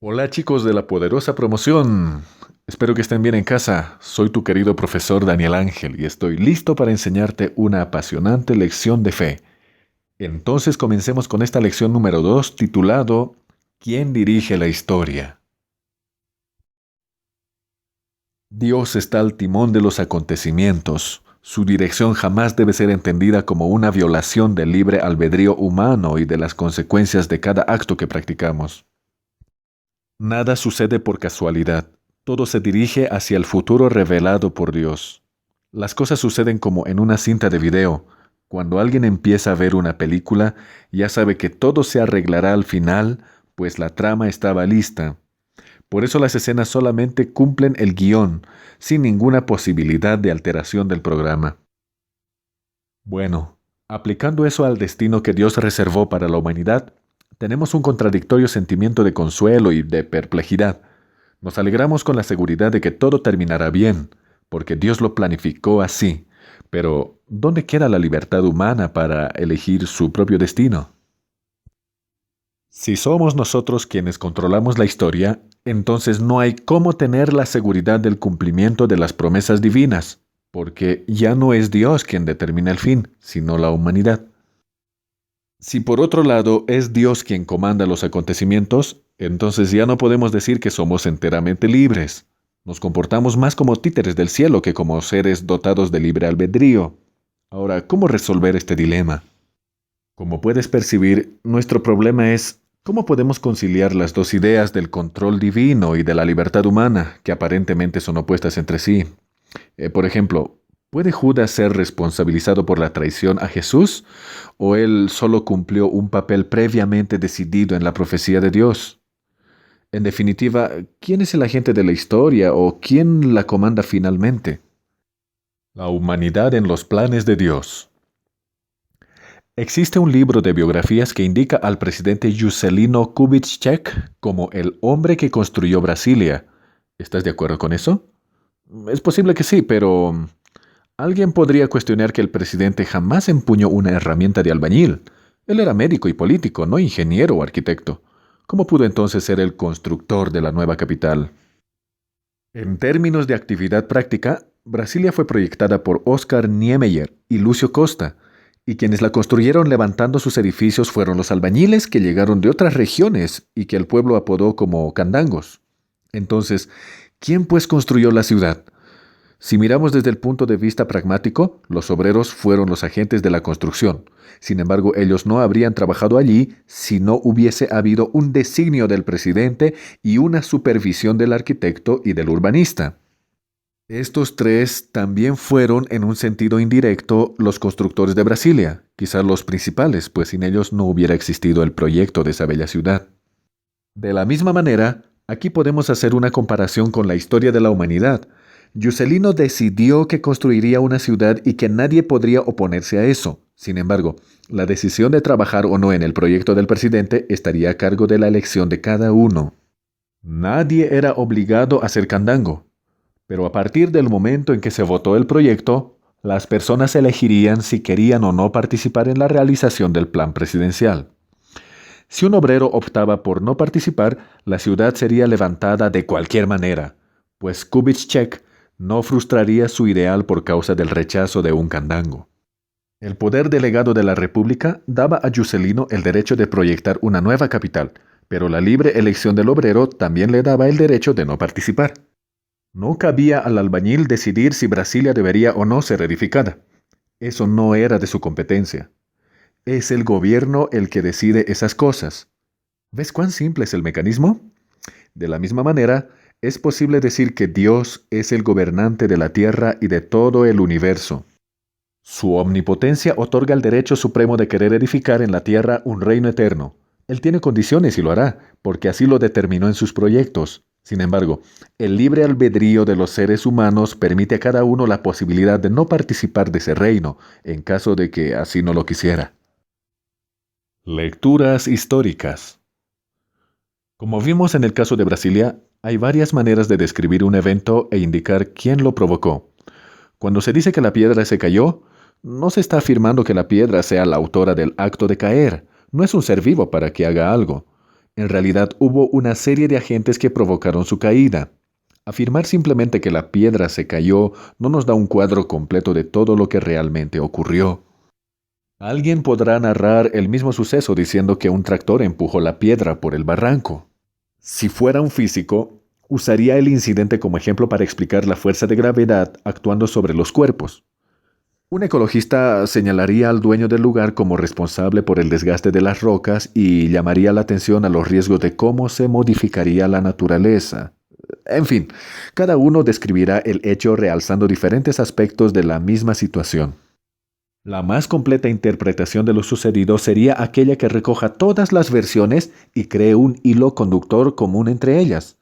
Hola chicos de la poderosa promoción. Espero que estén bien en casa. Soy tu querido profesor Daniel Ángel y estoy listo para enseñarte una apasionante lección de fe. Entonces comencemos con esta lección número 2 titulado ¿Quién dirige la historia? Dios está al timón de los acontecimientos. Su dirección jamás debe ser entendida como una violación del libre albedrío humano y de las consecuencias de cada acto que practicamos. Nada sucede por casualidad. Todo se dirige hacia el futuro revelado por Dios. Las cosas suceden como en una cinta de video. Cuando alguien empieza a ver una película, ya sabe que todo se arreglará al final, pues la trama estaba lista. Por eso las escenas solamente cumplen el guión, sin ninguna posibilidad de alteración del programa. Bueno, aplicando eso al destino que Dios reservó para la humanidad, tenemos un contradictorio sentimiento de consuelo y de perplejidad. Nos alegramos con la seguridad de que todo terminará bien, porque Dios lo planificó así. Pero, ¿dónde queda la libertad humana para elegir su propio destino? Si somos nosotros quienes controlamos la historia, entonces no hay cómo tener la seguridad del cumplimiento de las promesas divinas, porque ya no es Dios quien determina el fin, sino la humanidad. Si por otro lado es Dios quien comanda los acontecimientos, entonces ya no podemos decir que somos enteramente libres. Nos comportamos más como títeres del cielo que como seres dotados de libre albedrío. Ahora, ¿cómo resolver este dilema? Como puedes percibir, nuestro problema es cómo podemos conciliar las dos ideas del control divino y de la libertad humana, que aparentemente son opuestas entre sí. Por ejemplo, ¿puede Judas ser responsabilizado por la traición a Jesús? ¿O él solo cumplió un papel previamente decidido en la profecía de Dios? En definitiva, ¿quién es el agente de la historia o quién la comanda finalmente? La humanidad en los planes de Dios. Existe un libro de biografías que indica al presidente Juscelino Kubitschek como el hombre que construyó Brasilia. ¿Estás de acuerdo con eso? Es posible que sí, pero alguien podría cuestionar que el presidente jamás empuñó una herramienta de albañil. Él era médico y político, no ingeniero o arquitecto. ¿Cómo pudo entonces ser el constructor de la nueva capital? En términos de actividad práctica, Brasilia fue proyectada por Oscar Niemeyer y Lucio Costa, y quienes la construyeron levantando sus edificios fueron los albañiles que llegaron de otras regiones y que el pueblo apodó como candangos. Entonces, ¿quién pues construyó la ciudad? Si miramos desde el punto de vista pragmático, los obreros fueron los agentes de la construcción. Sin embargo, ellos no habrían trabajado allí si no hubiese habido un designio del presidente y una supervisión del arquitecto y del urbanista. Estos tres también fueron, en un sentido indirecto, los constructores de Brasilia, quizás los principales, pues sin ellos no hubiera existido el proyecto de esa bella ciudad. De la misma manera, aquí podemos hacer una comparación con la historia de la humanidad. Juscelino decidió que construiría una ciudad y que nadie podría oponerse a eso. Sin embargo, la decisión de trabajar o no en el proyecto del presidente estaría a cargo de la elección de cada uno. Nadie era obligado a hacer candango, pero a partir del momento en que se votó el proyecto, las personas elegirían si querían o no participar en la realización del plan presidencial. Si un obrero optaba por no participar, la ciudad sería levantada de cualquier manera, pues Kubitschek no frustraría su ideal por causa del rechazo de un candango. El poder delegado de la República daba a Juscelino el derecho de proyectar una nueva capital, pero la libre elección del obrero también le daba el derecho de no participar. No cabía al albañil decidir si Brasilia debería o no ser edificada. Eso no era de su competencia. Es el gobierno el que decide esas cosas. ¿Ves cuán simple es el mecanismo? De la misma manera, es posible decir que Dios es el gobernante de la tierra y de todo el universo. Su omnipotencia otorga el derecho supremo de querer edificar en la tierra un reino eterno. Él tiene condiciones y lo hará, porque así lo determinó en sus proyectos. Sin embargo, el libre albedrío de los seres humanos permite a cada uno la posibilidad de no participar de ese reino, en caso de que así no lo quisiera. Lecturas históricas. Como vimos en el caso de Brasilia, hay varias maneras de describir un evento e indicar quién lo provocó. Cuando se dice que la piedra se cayó, no se está afirmando que la piedra sea la autora del acto de caer. No es un ser vivo para que haga algo. En realidad hubo una serie de agentes que provocaron su caída. Afirmar simplemente que la piedra se cayó no nos da un cuadro completo de todo lo que realmente ocurrió. Alguien podrá narrar el mismo suceso diciendo que un tractor empujó la piedra por el barranco. Si fuera un físico, usaría el incidente como ejemplo para explicar la fuerza de gravedad actuando sobre los cuerpos. Un ecologista señalaría al dueño del lugar como responsable por el desgaste de las rocas y llamaría la atención a los riesgos de cómo se modificaría la naturaleza. En fin, cada uno describirá el hecho realzando diferentes aspectos de la misma situación. La más completa interpretación de lo sucedido sería aquella que recoja todas las versiones y cree un hilo conductor común entre ellas,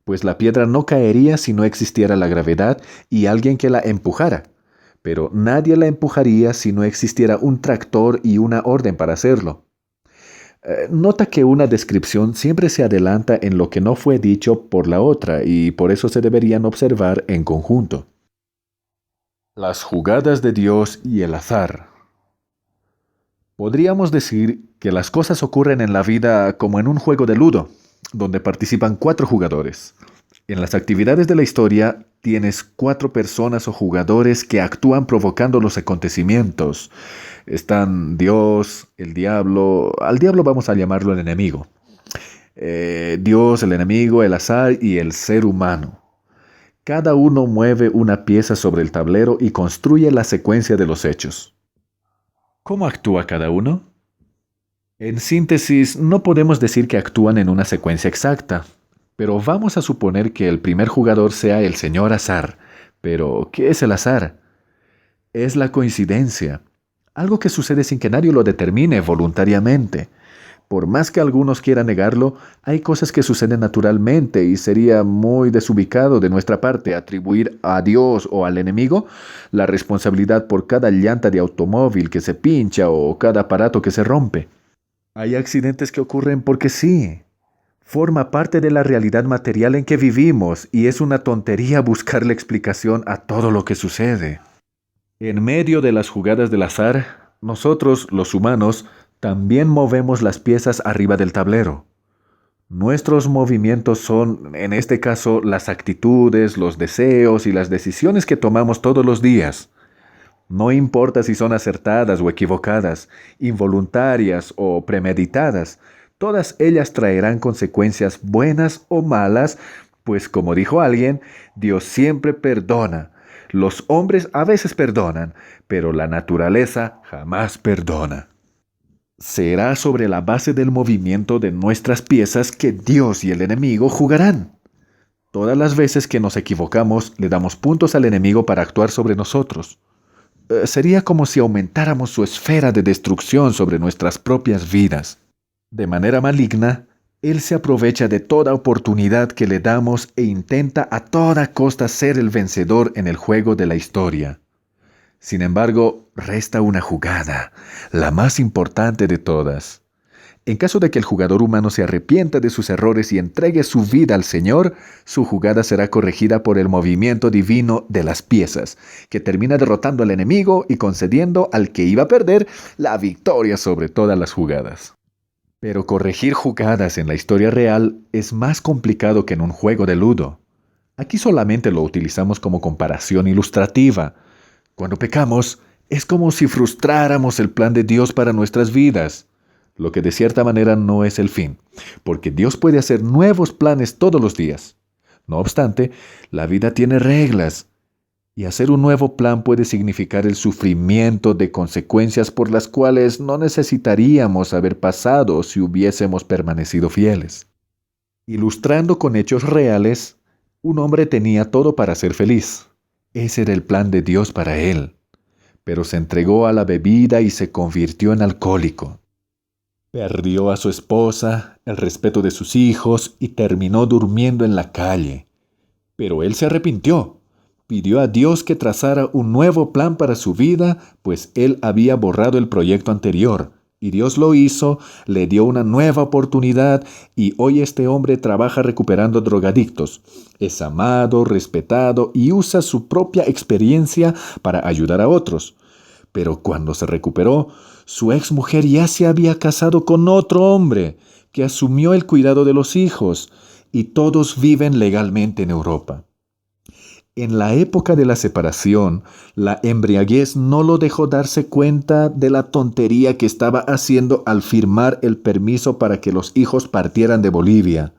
pues la piedra no caería si no existiera la gravedad y alguien que la empujara, pero nadie la empujaría si no existiera un tractor y una orden para hacerlo. Nota que una descripción siempre se adelanta en lo que no fue dicho por la otra y por eso se deberían observar en conjunto. Las jugadas de Dios y el azar. Podríamos decir que las cosas ocurren en la vida como en un juego de ludo, donde participan 4 jugadores. En las actividades de la historia tienes 4 personas o jugadores que actúan provocando los acontecimientos. Están Dios, el diablo, al diablo vamos a llamarlo el enemigo. Dios, el enemigo, el azar y el ser humano. Cada uno mueve una pieza sobre el tablero y construye la secuencia de los hechos. ¿Cómo actúa cada uno? En síntesis, no podemos decir que actúan en una secuencia exacta, pero vamos a suponer que el primer jugador sea el señor Azar. Pero, ¿qué es el azar? Es la coincidencia, algo que sucede sin que nadie lo determine voluntariamente. Por más que algunos quieran negarlo, hay cosas que suceden naturalmente y sería muy desubicado de nuestra parte atribuir a Dios o al enemigo la responsabilidad por cada llanta de automóvil que se pincha o cada aparato que se rompe. Hay accidentes que ocurren porque sí. Forma parte de la realidad material en que vivimos y es una tontería buscarle explicación a todo lo que sucede. En medio de las jugadas del azar, nosotros, los humanos, también movemos las piezas arriba del tablero. Nuestros movimientos son, en este caso, las actitudes, los deseos y las decisiones que tomamos todos los días. No importa si son acertadas o equivocadas, involuntarias o premeditadas, todas ellas traerán consecuencias buenas o malas, pues como dijo alguien, Dios siempre perdona. Los hombres a veces perdonan, pero la naturaleza jamás perdona. Será sobre la base del movimiento de nuestras piezas que Dios y el enemigo jugarán. Todas las veces que nos equivocamos, le damos puntos al enemigo para actuar sobre nosotros. Sería como si aumentáramos su esfera de destrucción sobre nuestras propias vidas. De manera maligna, Él se aprovecha de toda oportunidad que le damos e intenta a toda costa ser el vencedor en el juego de la historia. Sin embargo, resta una jugada, la más importante de todas. En caso de que el jugador humano se arrepienta de sus errores y entregue su vida al Señor, su jugada será corregida por el movimiento divino de las piezas, que termina derrotando al enemigo y concediendo al que iba a perder la victoria sobre todas las jugadas. Pero corregir jugadas en la historia real es más complicado que en un juego de ludo. Aquí solamente lo utilizamos como comparación ilustrativa. Cuando pecamos, es como si frustráramos el plan de Dios para nuestras vidas, lo que de cierta manera no es el fin, porque Dios puede hacer nuevos planes todos los días. No obstante, la vida tiene reglas, y hacer un nuevo plan puede significar el sufrimiento de consecuencias por las cuales no necesitaríamos haber pasado si hubiésemos permanecido fieles. Ilustrando con hechos reales, un hombre tenía todo para ser feliz. Ese era el plan de Dios para él, pero se entregó a la bebida y se convirtió en alcohólico. Perdió a su esposa, el respeto de sus hijos y terminó durmiendo en la calle. Pero él se arrepintió. Pidió a Dios que trazara un nuevo plan para su vida, pues él había borrado el proyecto anterior. Y Dios lo hizo, le dio una nueva oportunidad y hoy este hombre trabaja recuperando drogadictos. Es amado, respetado y usa su propia experiencia para ayudar a otros. Pero cuando se recuperó, su exmujer ya se había casado con otro hombre, que asumió el cuidado de los hijos, y todos viven legalmente en Europa. En la época de la separación, la embriaguez no lo dejó darse cuenta de la tontería que estaba haciendo al firmar el permiso para que los hijos partieran de Bolivia.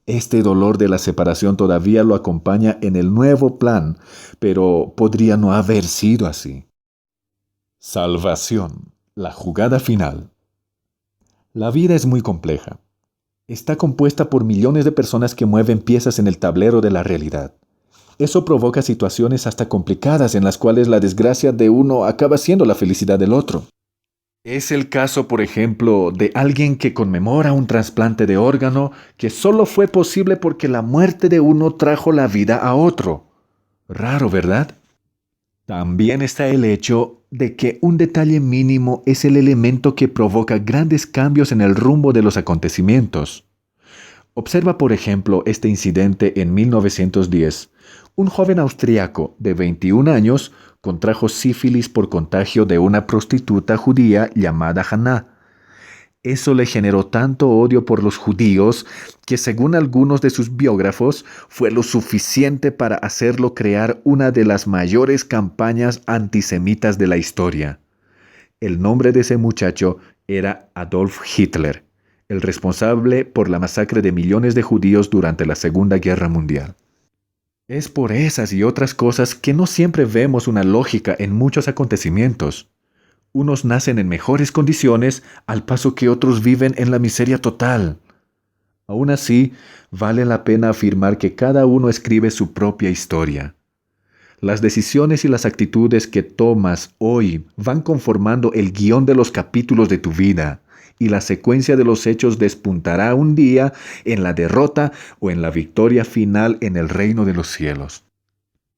Este dolor de la separación todavía lo acompaña en el nuevo plan, pero podría no haber sido así. Salvación, la jugada final. La vida es muy compleja. Está compuesta por millones de personas que mueven piezas en el tablero de la realidad. Eso provoca situaciones hasta complicadas en las cuales la desgracia de uno acaba siendo la felicidad del otro. Es el caso, por ejemplo, de alguien que conmemora un trasplante de órgano que solo fue posible porque la muerte de uno trajo la vida a otro. Raro, ¿verdad? También está el hecho de que un detalle mínimo es el elemento que provoca grandes cambios en el rumbo de los acontecimientos. Observa, por ejemplo, este incidente en 1910. Un joven austriaco de 21 años contrajo sífilis por contagio de una prostituta judía llamada Hannah. Eso le generó tanto odio por los judíos que, según algunos de sus biógrafos, fue lo suficiente para hacerlo crear una de las mayores campañas antisemitas de la historia. El nombre de ese muchacho era Adolf Hitler, el responsable por la masacre de millones de judíos durante la Segunda Guerra Mundial. Es por esas y otras cosas que no siempre vemos una lógica en muchos acontecimientos. Unos nacen en mejores condiciones al paso que otros viven en la miseria total. Aún así, vale la pena afirmar que cada uno escribe su propia historia. Las decisiones y las actitudes que tomas hoy van conformando el guión de los capítulos de tu vida, y la secuencia de los hechos despuntará un día en la derrota o en la victoria final en el reino de los cielos.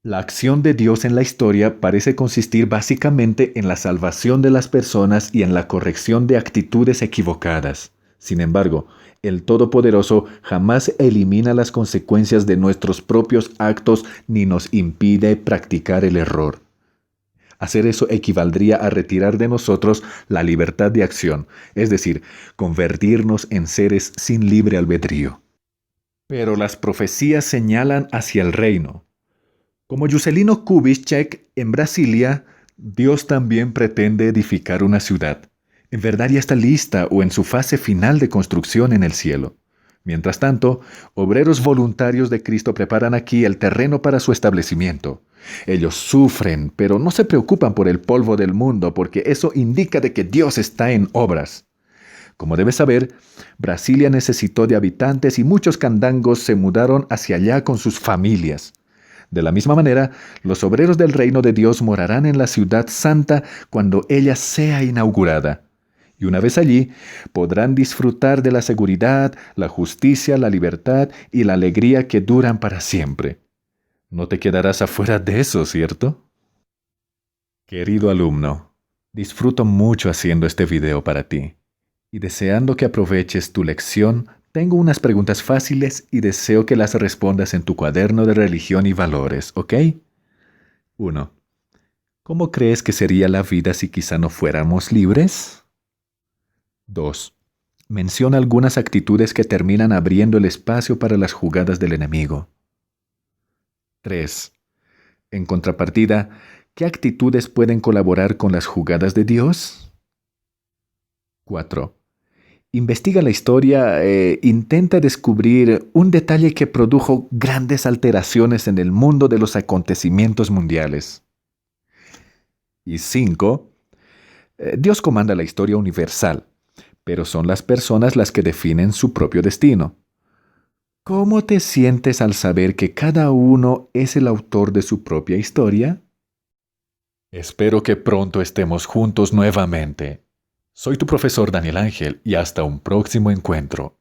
La acción de Dios en la historia parece consistir básicamente en la salvación de las personas y en la corrección de actitudes equivocadas. Sin embargo, el Todopoderoso jamás elimina las consecuencias de nuestros propios actos ni nos impide practicar el error. Hacer eso equivaldría a retirar de nosotros la libertad de acción, es decir, convertirnos en seres sin libre albedrío. Pero las profecías señalan hacia el reino. Como Juscelino Kubitschek en Brasilia, Dios también pretende edificar una ciudad. En verdad ya está lista o en su fase final de construcción en el cielo. Mientras tanto, obreros voluntarios de Cristo preparan aquí el terreno para su establecimiento. Ellos sufren, pero no se preocupan por el polvo del mundo, porque eso indica de que Dios está en obras. Como debes saber, Brasilia necesitó de habitantes y muchos candangos se mudaron hacia allá con sus familias. De la misma manera, los obreros del reino de Dios morarán en la ciudad santa cuando ella sea inaugurada. Y una vez allí, podrán disfrutar de la seguridad, la justicia, la libertad y la alegría que duran para siempre. No te quedarás afuera de eso, ¿cierto? Querido alumno, disfruto mucho haciendo este video para ti. Y deseando que aproveches tu lección, tengo unas preguntas fáciles y deseo que las respondas en tu cuaderno de religión y valores, ¿ok? 1. ¿Cómo crees que sería la vida si quizá no fuéramos libres? 2. Menciona algunas actitudes que terminan abriendo el espacio para las jugadas del enemigo. 3. En contrapartida, ¿qué actitudes pueden colaborar con las jugadas de Dios? 4. Investiga la historia e intenta descubrir un detalle que produjo grandes alteraciones en el mundo de los acontecimientos mundiales. Y 5. Dios comanda la historia universal, pero son las personas las que definen su propio destino. ¿Cómo te sientes al saber que cada uno es el autor de su propia historia? Espero que pronto estemos juntos nuevamente. Soy tu profesor Daniel Ángel y hasta un próximo encuentro.